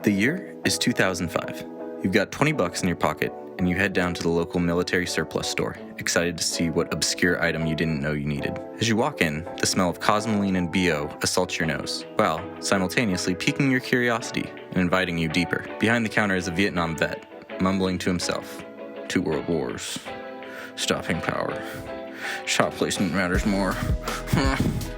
The year is 2005. You've got 20 bucks in your pocket, and you head down to the local military surplus store, excited to see what obscure item you didn't know you needed. As you walk in, the smell of cosmoline and BO assaults your nose, while simultaneously piquing your curiosity and inviting you deeper. Behind the counter is a Vietnam vet, mumbling to himself, 2 world wars, stopping power, shop placement matters more.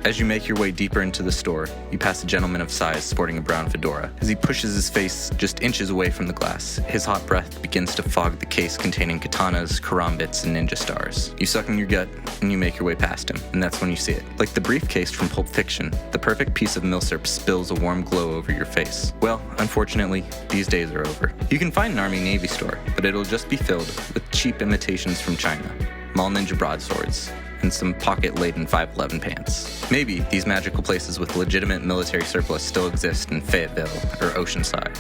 As you make your way deeper into the store, you pass a gentleman of size sporting a brown fedora. As he pushes his face just inches away from the glass, his hot breath begins to fog the case containing katanas, karambits, and ninja stars. You suck in your gut, and you make your way past him, and that's when you see it. Like the briefcase from Pulp Fiction, the perfect piece of milsurp spills a warm glow over your face. Well, unfortunately, these days are over. You can find an Army-Navy store, but it'll just be filled with cheap imitations from China, mall ninja broadswords, and some pocket-laden 511 pants. Maybe these magical places with legitimate military surplus still exist in Fayetteville or Oceanside.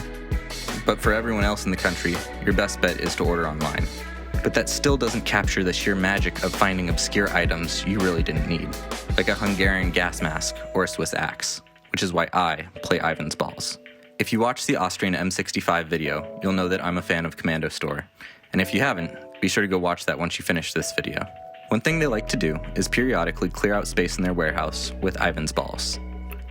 But for everyone else in the country, your best bet is to order online. But that still doesn't capture the sheer magic of finding obscure items you really didn't need, like a Hungarian gas mask or a Swiss axe, which is why I play Ivan's balls. If you watch the Austrian M65 video, you'll know that I'm a fan of Commando Store, and if you haven't, be sure to go watch that once you finish this video. One thing they like to do is periodically clear out space in their warehouse with Ivan's balls.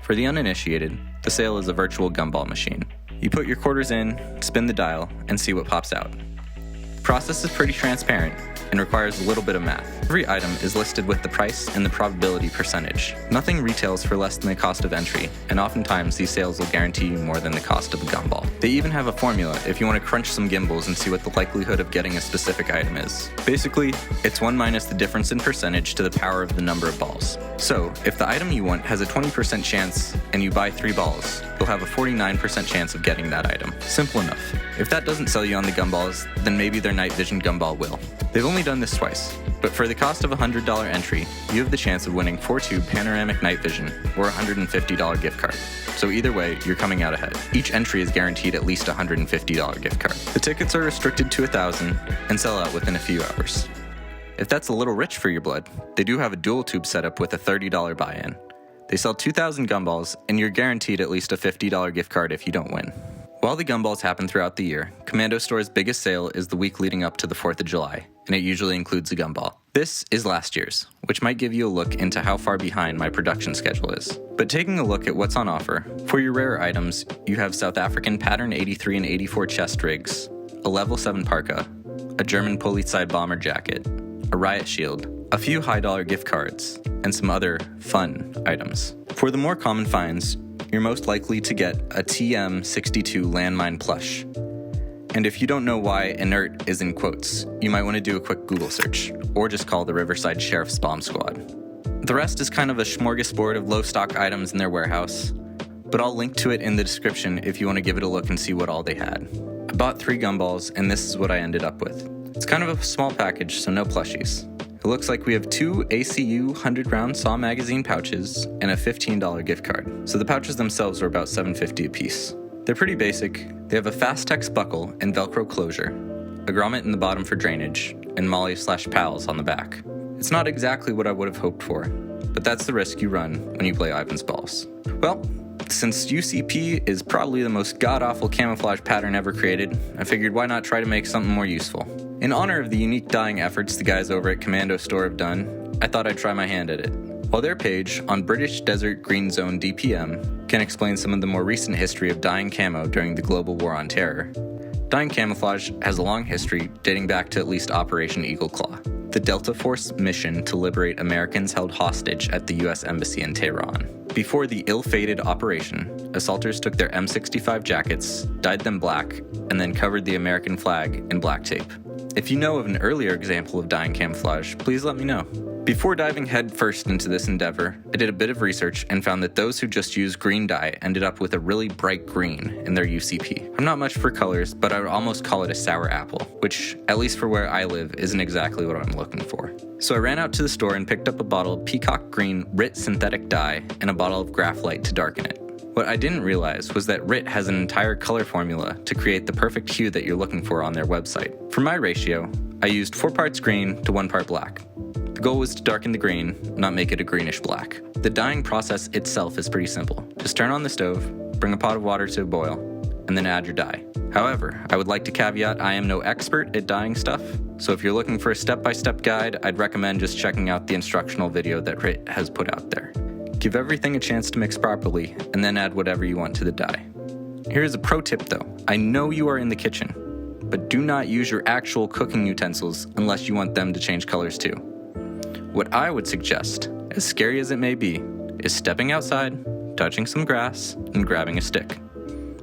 For the uninitiated, the sale is a virtual gumball machine. You put your quarters in, spin the dial, and see what pops out. The process is pretty transparent and requires a little bit of math. Every item is listed with the price and the probability percentage. Nothing retails for less than the cost of entry, and oftentimes these sales will guarantee you more than the cost of a gumball. They even have a formula if you want to crunch some gimbals and see what the likelihood of getting a specific item is. Basically, it's 1 minus the difference in percentage to the power of the number of balls. So, if the item you want has a 20% chance and you buy 3 balls, you'll have a 49% chance of getting that item. Simple enough. If that doesn't sell you on the gumballs, then maybe their night vision gumball will. They've only done this twice, but for the cost of a $100 entry, you have the chance of winning 4-tube panoramic night vision or a $150 gift card. So either way, you're coming out ahead. Each entry is guaranteed at least a $150 gift card. The tickets are restricted to 1,000 and sell out within a few hours. If that's a little rich for your blood, they do have a dual tube setup with a $30 buy-in. They sell 2,000 gumballs, and you're guaranteed at least a $50 gift card if you don't win. While the gumballs happen throughout the year, Commando Store's biggest sale is the week leading up to the 4th of July, and it usually includes a gumball. This is last year's, which might give you a look into how far behind my production schedule is. But taking a look at what's on offer, for your rarer items, you have South African pattern 83 and 84 chest rigs, a level 7 parka, a German pulley-side bomber jacket, a riot shield, a few high-dollar gift cards, and some other fun items. For the more common finds, you're most likely to get a TM62 landmine plush. And if you don't know why inert is in quotes, you might want to do a quick Google search, or just call the Riverside Sheriff's Bomb Squad. The rest is kind of a smorgasbord of low-stock items in their warehouse, but I'll link to it in the description if you want to give it a look and see what all they had. I bought 3 gumballs, and this is what I ended up with. It's kind of a small package, so no plushies. It looks like we have 2 ACU 100-round SAW magazine pouches and a $15 gift card. So the pouches themselves are about $7.50 a piece. They're pretty basic. They have a Fastex buckle and Velcro closure, a grommet in the bottom for drainage, and Molly/pals on the back. It's not exactly what I would have hoped for, but that's the risk you run when you play Ivan's balls. Well, since UCP is probably the most god-awful camouflage pattern ever created, I figured why not try to make something more useful. In honor of the unique dyeing efforts the guys over at Commando Store have done, I thought I'd try my hand at it. While their page on British Desert Green Zone DPM can explain some of the more recent history of dyeing camo during the global war on terror, dyeing camouflage has a long history dating back to at least Operation Eagle Claw, the Delta Force mission to liberate Americans held hostage at the US Embassy in Tehran. Before the ill-fated operation, assaulters took their M65 jackets, dyed them black, and then covered the American flag in black tape. If you know of an earlier example of dyeing camouflage, please let me know. Before diving headfirst into this endeavor, I did a bit of research and found that those who just used green dye ended up with a really bright green in their UCP. I'm not much for colors, but I would almost call it a sour apple, which, at least for where I live, isn't exactly what I'm looking for. So I ran out to the store and picked up a bottle of peacock green Rit synthetic dye and a bottle of graphite to darken it. What I didn't realize was that Rit has an entire color formula to create the perfect hue that you're looking for on their website. For my ratio, I used 4 parts green to 1 part black. The goal was to darken the green, not make it a greenish black. The dyeing process itself is pretty simple. Just turn on the stove, bring a pot of water to a boil, and then add your dye. However, I would like to caveat I am no expert at dyeing stuff, so if you're looking for a step-by-step guide, I'd recommend just checking out the instructional video that Rit has put out there. Give everything a chance to mix properly, and then add whatever you want to the dye. Here's a pro tip though. I know you are in the kitchen, but do not use your actual cooking utensils unless you want them to change colors too. What I would suggest, as scary as it may be, is stepping outside, touching some grass, and grabbing a stick.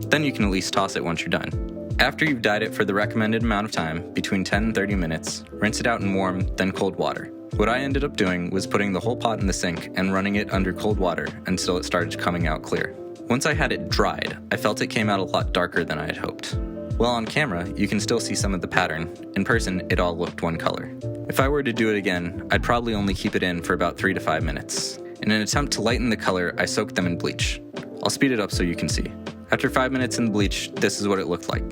Then you can at least toss it once you're done. After you've dyed it for the recommended amount of time, between 10 and 30 minutes, rinse it out in warm, then cold water. What I ended up doing was putting the whole pot in the sink and running it under cold water until it started coming out clear. Once I had it dried, I felt it came out a lot darker than I had hoped. While on camera, you can still see some of the pattern. In person, it all looked one color. If I were to do it again, I'd probably only keep it in for about 3 to 5 minutes. In an attempt to lighten the color, I soaked them in bleach. I'll speed it up so you can see. After 5 minutes in the bleach, this is what it looked like.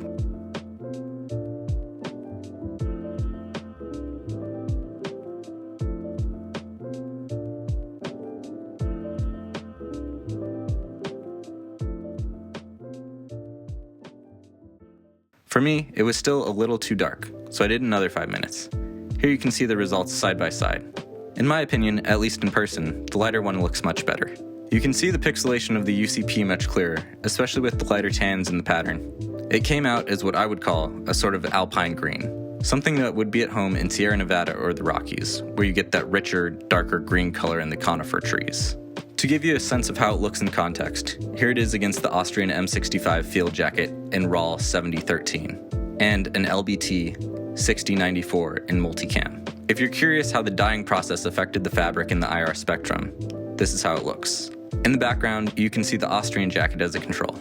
For me, it was still a little too dark, so I did another 5 minutes. Here you can see the results side by side. In my opinion, at least in person, the lighter one looks much better. You can see the pixelation of the UCP much clearer, especially with the lighter tans in the pattern. It came out as what I would call a sort of alpine green, something that would be at home in Sierra Nevada or the Rockies, where you get that richer, darker green color in the conifer trees. To give you a sense of how it looks in context, here it is against the Austrian M65 field jacket in RAW 7013, and an LBT 6094 in multicam. If you're curious how the dyeing process affected the fabric in the IR spectrum, this is how it looks. In the background, you can see the Austrian jacket as a control.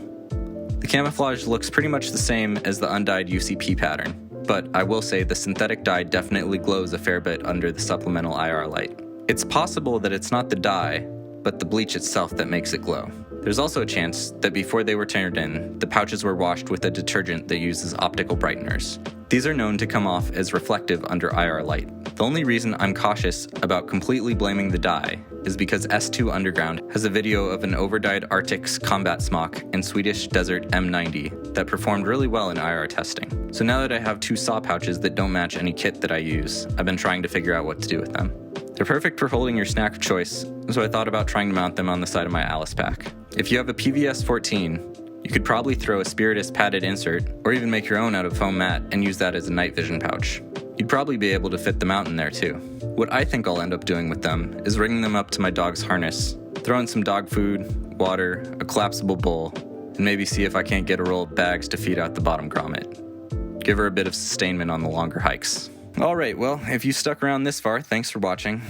The camouflage looks pretty much the same as the undyed UCP pattern, but I will say the synthetic dye definitely glows a fair bit under the supplemental IR light. It's possible that it's not the dye, but the bleach itself that makes it glow. There's also a chance that before they were turned in, the pouches were washed with a detergent that uses optical brighteners. These are known to come off as reflective under IR light. The only reason I'm cautious about completely blaming the dye is because S2 Underground has a video of an overdyed Arctic's combat smock and Swedish Desert M90 that performed really well in IR testing. So now that I have 2 saw pouches that don't match any kit that I use, I've been trying to figure out what to do with them. They're perfect for holding your snack of choice, so I thought about trying to mount them on the side of my Alice pack. If you have a PVS 14, you could probably throw a Spiritus padded insert, or even make your own out of foam mat and use that as a night vision pouch. You'd probably be able to fit the mount in there too. What I think I'll end up doing with them is rigging them up to my dog's harness, throw in some dog food, water, a collapsible bowl, and maybe see if I can't get a roll of bags to feed out the bottom grommet. Give her a bit of sustainment on the longer hikes. Alright, well, if you stuck around this far, thanks for watching.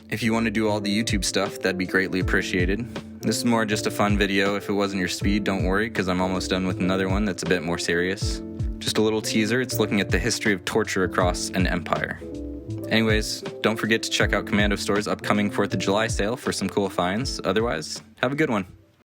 If you want to do all the YouTube stuff, that'd be greatly appreciated. This is more just a fun video. If it wasn't your speed, don't worry, because I'm almost done with another one that's a bit more serious. Just a little teaser, it's looking at the history of torture across an empire. Anyways, don't forget to check out Commando Store's upcoming 4th of July sale for some cool finds. Otherwise, have a good one.